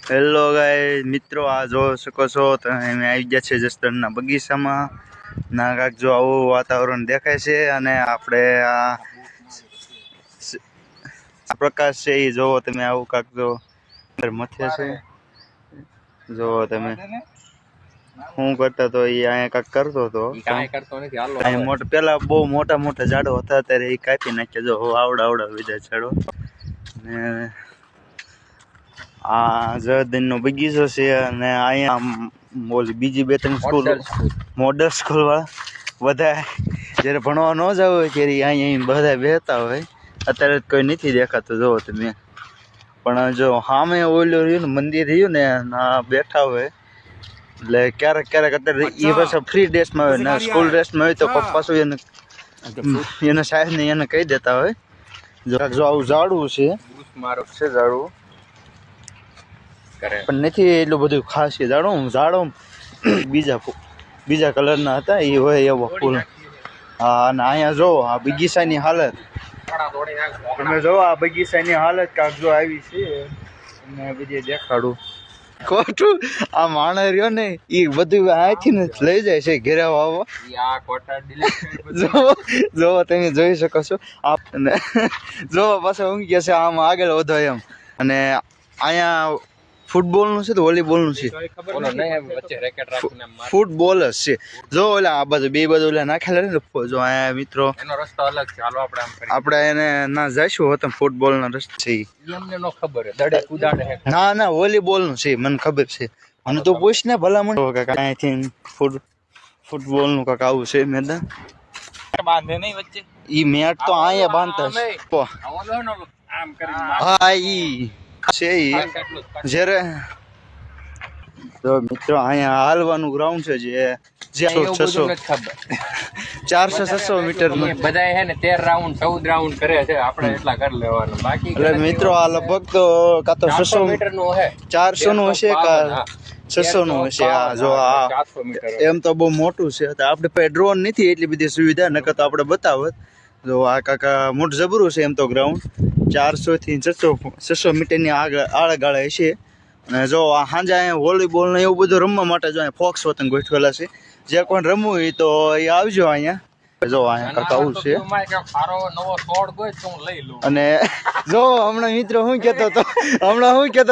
Hello guys મિત્રો, આ જોઈ શકો છો તમે અમે આવી ગયા છે જસદણના બગીચામાં ના કાંક જો આવું વાતાવરણ દેખાય છે અને આપણે આ પ્રકાશ છે એ જોવો તમે આવું કાંક જો મથે છે જોવો તમે શું કરતા તો એ અહીંયા કાંક કરતો હતો અહીંયા પેલા બહુ મોટા મોટા ઝાડો હતા ત્યારે એ કાપી નાખ્યા જો આવડા બધા ઝાડો ને આ જયદીનનો બગીચો છે અને અહીંયા ઓલી બીજી બે ત્રણ સ્કૂલ મોડલ સ્કૂલ વાળા બધા જ્યારે ભણવા ન જવું હોય ત્યારે અહીંયા બધા બેહતા હોય. અત્યારે કોઈ નથી દેખાતું જોવો તમે, પણ જો સામે ઓલું રહ્યું ને મંદિર રહ્યું ને બેઠા હોય એટલે ક્યારેક અત્યારે એ પાછા ફ્રી ડ્રેસમાં હોય ને સ્કૂલ ડ્રેસમાં હોય તો પાછું એને સાહેબને એને કહી દેતા હોય જો આવું ઝાડવું છે ઝાડવું પણ નથી એટલું બધું ખાસ છે ઝાડો બીજા કલરના હતા એ હોય એવો ફૂલ. હા, અને અહીંયા જો આ બગીચાની હાલત તમે જો આ બગીચાની હાલત કાંક જો આવી છે અને બધી દેખાડું ખોટું આ માણસ રહ્યો ને એ બધું અહીંથી ને લઈ જાય છે ઘેરે જો તમે જોઈ શકો છો આપને જો પાછા ઊંઘી ગયા છે આમ આગળ વધો એમ. અને અહીંયા ફૂટબોલનું છે તો વોલીબોલનું છે, ફૂટબોલ જ છે જો ઓલા આ બાજુ બે બાજુ ઓલા નાખેલા ને જો અહીંયા મિત્રો એનો રસ્તો અલગ છે. હાલો આપણે એને ના જઈશું હોત ફૂટબોલનો રસ્તો છે ના વોલીબોલનું છે મને ખબર છે. મને તો પૂછ ને ભલામણ અહીંયાથી ફૂટબોલનું કાંક આવું છે મેદાન બાંધે નહીં વચ્ચે ઈ મેટ તો અહીંયા બાંધતા હા ઈ છે જ્યારે તો મિત્રો અહીંયા હાલવાનું ગ્રાઉન્ડ છે જે 400-600 મીટર બધા હે ને 13 રાઉન્ડ 14 રાઉન્ડ કરે છે, આપણે એટલા કરી લેવાનું બાકી એટલે મિત્રો આ લગભગ તો કાં તો 600 મીટર નું હે 400 નું હશે કા 600 નું હશે. આ જો આ એમ તો બહુ મોટું છે. આપણે પાસે ડ્રોન નથી એટલી બધી સુવિધા નકર તો આપણે બતાવત. જો આ કાકા મોટું જબરું છે એમ તો ગ્રાઉન્ડ 400 થી 600 મીટરની આળે હશે. અને જો આ સાંજે અહીંયા વોલીબોલ ને એવું બધું રમવા માટે જો અહીંયા ફોક્સ વતન ગોઠવેલા છે. જે કોઈ રમવું હોય તો એ આવજો અહીંયા. જો અહીંયા કાંક આવું છે અને જો હમણાં મિત્રો હું કહેતો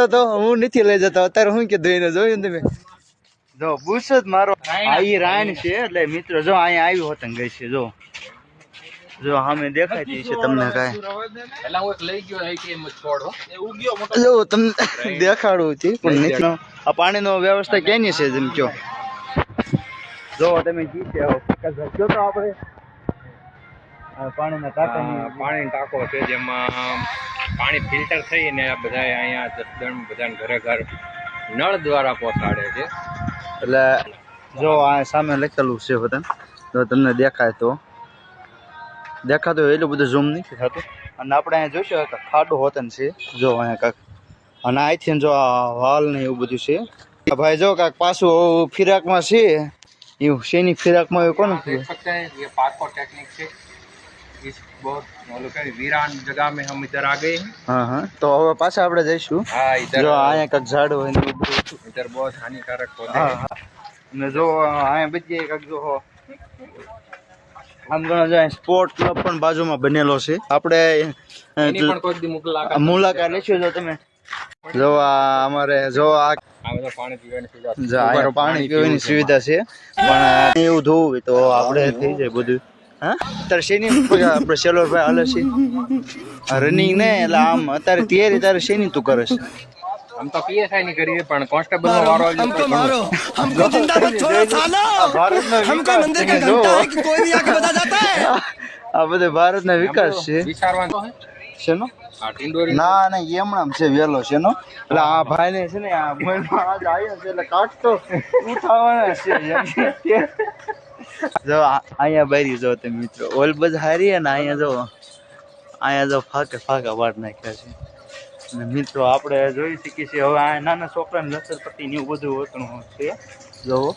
હતો હું નથી લઈ જતો અત્યારે હું કીધું એને જોયું તમે જો પૂછ જ મારો આ ઈ રાણ છે એટલે મિત્રો જો અહીંયા આવ્યું હોતન ગઈ છે જો સામે દેખાતી છે તમને કાંઈ જો તમને દેખાડું હતી પણ નથી. આ પાણીનો વ્યવસ્થા ક્યાંની છે જેમ કયો જો તમે જીતે આવો તો આપણે પાણીના ટાંકો છે જેમાં પાણી ફિલ્ટર થઈને બધા અહીંયા જસદણ બધા ઘરે ઘર નળ દ્વારા પહોંચાડે છે. એટલે જો આ સામે લખેલું છે વતન તો તમને દેખાતું એટલું બધું ઝૂમ નથી થતું. અને આપણે અહીંયા જોઈશું કે ખાડું હોતન છે જો અહીંયા કાંક અને અહીંથી જો આ વાલ ને એવું બધું છે ભાઈ. જો કાંક પાછું ફિરાકમાં છે એવું શેની ફિરાકમાં એવું કોનું पार्कोर टेक्निक से इस बहुत वीरान जगह में हम इधर आ गए हैं. हाँ तो હવે પાછા આપણે જઈશું. જો અહીંયા કાંક ઝાડ હોય ને इधर बहुत हानिकारक पौधे हैं. અને જો અહીંયા બધી કાંક જો આમ ઘણા જાય સ્પોર્ટ ક્લબ પણ બાજુમાં બનેલો છે. આપણે મુલાકાત લઈશું. જો તમે જો આ અમારે જો આ પાણી પીવાની સુવિધા છે પણ એવું ધોવું હોય તો આપણે થઈ જાય બધું. હા તારે શેની આપણે સેલોરભાઈ હાલે છે રનિંગ ને એટલે આમ અત્યારે તૈયારી તારે શેની તું કરે છે? हम तो पीएसआई नहीं करिए पण कांस्टेबल में वारो हमको मारो हमको जिंदा मत छोड़ो साला हमको मंदिर का घंटा है कि कोई भी आके बता जाता है. આ બધે ભારતના વિકાસ છે વિચારવાનો શેનો ના એમણામ છે વેલો છે નો. એટલે આ ભાઈ ને છે ને આ મોબાઈલમાં આજ આવ્યો છે એટલે કાઢતો ઉઠાવવાના છે. જો અહીંયા બારી જો તમે મિત્રો ઓલ બજ હારી અને અહીંયા જો ફાકા વાટ નાખ્યા છે. અને મિત્રો આપણે જોઈ શકીએ છીએ હવે આ નાના છોકરાને લસરપટ્ટી ને એવું બધું હોતું છે. જોવો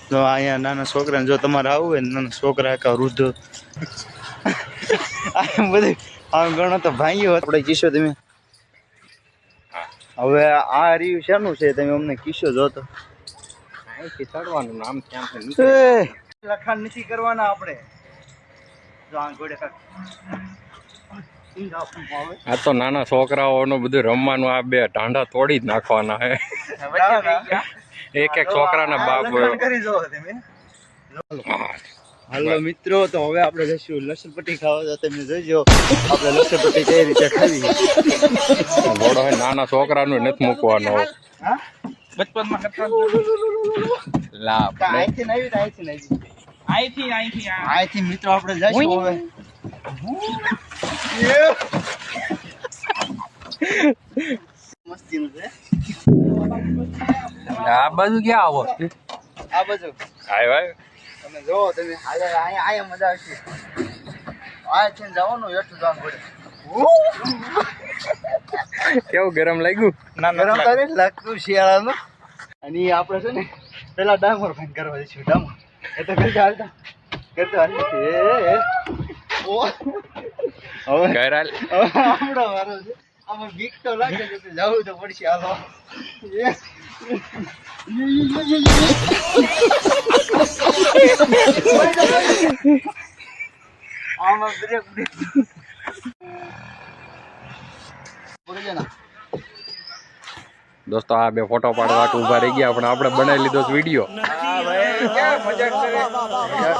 જો અહીંયા નાના છોકરાને જો તમારે આવવું હોય ને નાના છોકરા કા વૃદ્ધો આ બધું આમ ગણો તો ભાઈઓ આપણે કીશો તમે હવે આ રહ્યું શાનું છે તમે અમને કિસ્સો જોતો અહીંથી ચડવાનું નામ ત્યાં લખાણ નથી કરવાના આપણે જો આ ઘોડે આ તો નાના છોકરાઓનું બધું રમવાનું આ બે ઢાંઢા તોડી જ નાખવાના હે એક એક છોકરાના બાપ કરી જો તમે હાલો મિત્રો તો હવે આપણે જઈશું લસણપટ્ટી ખાવા તો તમે જોઈજો આપણે લસણપટ્ટી કઈ રીતે ખાવી ઘોડો હે નાના છોકરાનું નથી મૂકવાનો હા બચપનમાં લાભ અહીંથી મિત્રો આપણે જઈશું હવે મસ્તી નું છે આ બાજુ ક્યાં આવો આ બાજુ ભાઈ તમે જો તમે અહીંયા મજા આવશે આ છે જવાનું એટલું જવાનું પડે કેવું ગરમ લાગ્યું ગરમ તારે લાગતું શિયાળાનું અને આપણે છે ને પેલા ડામર ફાઈન કરવા દઈશું ડામર એ તો કરતા હાલતા હવે ગયરાલ આપણો વારો છે આમાં બીક તો લાગે છે જવું તો પડશે હાલો આમાં બ્રેક પડી જાય ના દોસ્તો આ બે ફોટો પાડવા ઉભા રહી ગયા પણ આપણે બનાવી લીધો વિડીયો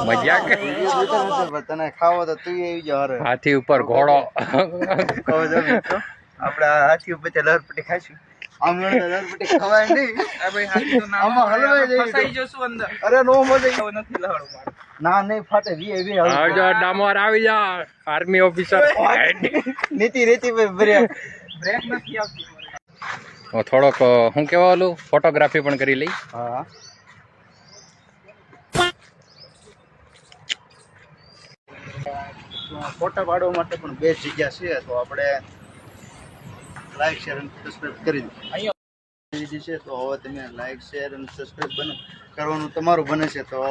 મજાક તને ખાવો તો તું આવી જાવ હાથી ઉપર ઘોડો આપણે હાથી ઉપર લહરપટ્ટી ખાઈશું આમ લહરપટ્ટી ખવાય નહીં આમાં હલવાઈ જઈશું અરે નો મજા નથી લહડું ના નહીં ફાટે ડામોર આવી જા આર્મી ઓફિસર નીતિ રેતી બ્રેક નથી આવતી થોડોક શું કહેવા ઓલું ફોટોગ્રાફી પણ કરી લઈ હા ફોટા પાડવા માટે પણ બે જગ્યા છે તો આપણે લાઈક શેર અને સબસ્ક્રાઇબ કરી દીધી છે તો હવે તમે લાઈક શેર અને સબસ્ક્રાઇબ કરવાનું તમારું બને છે તો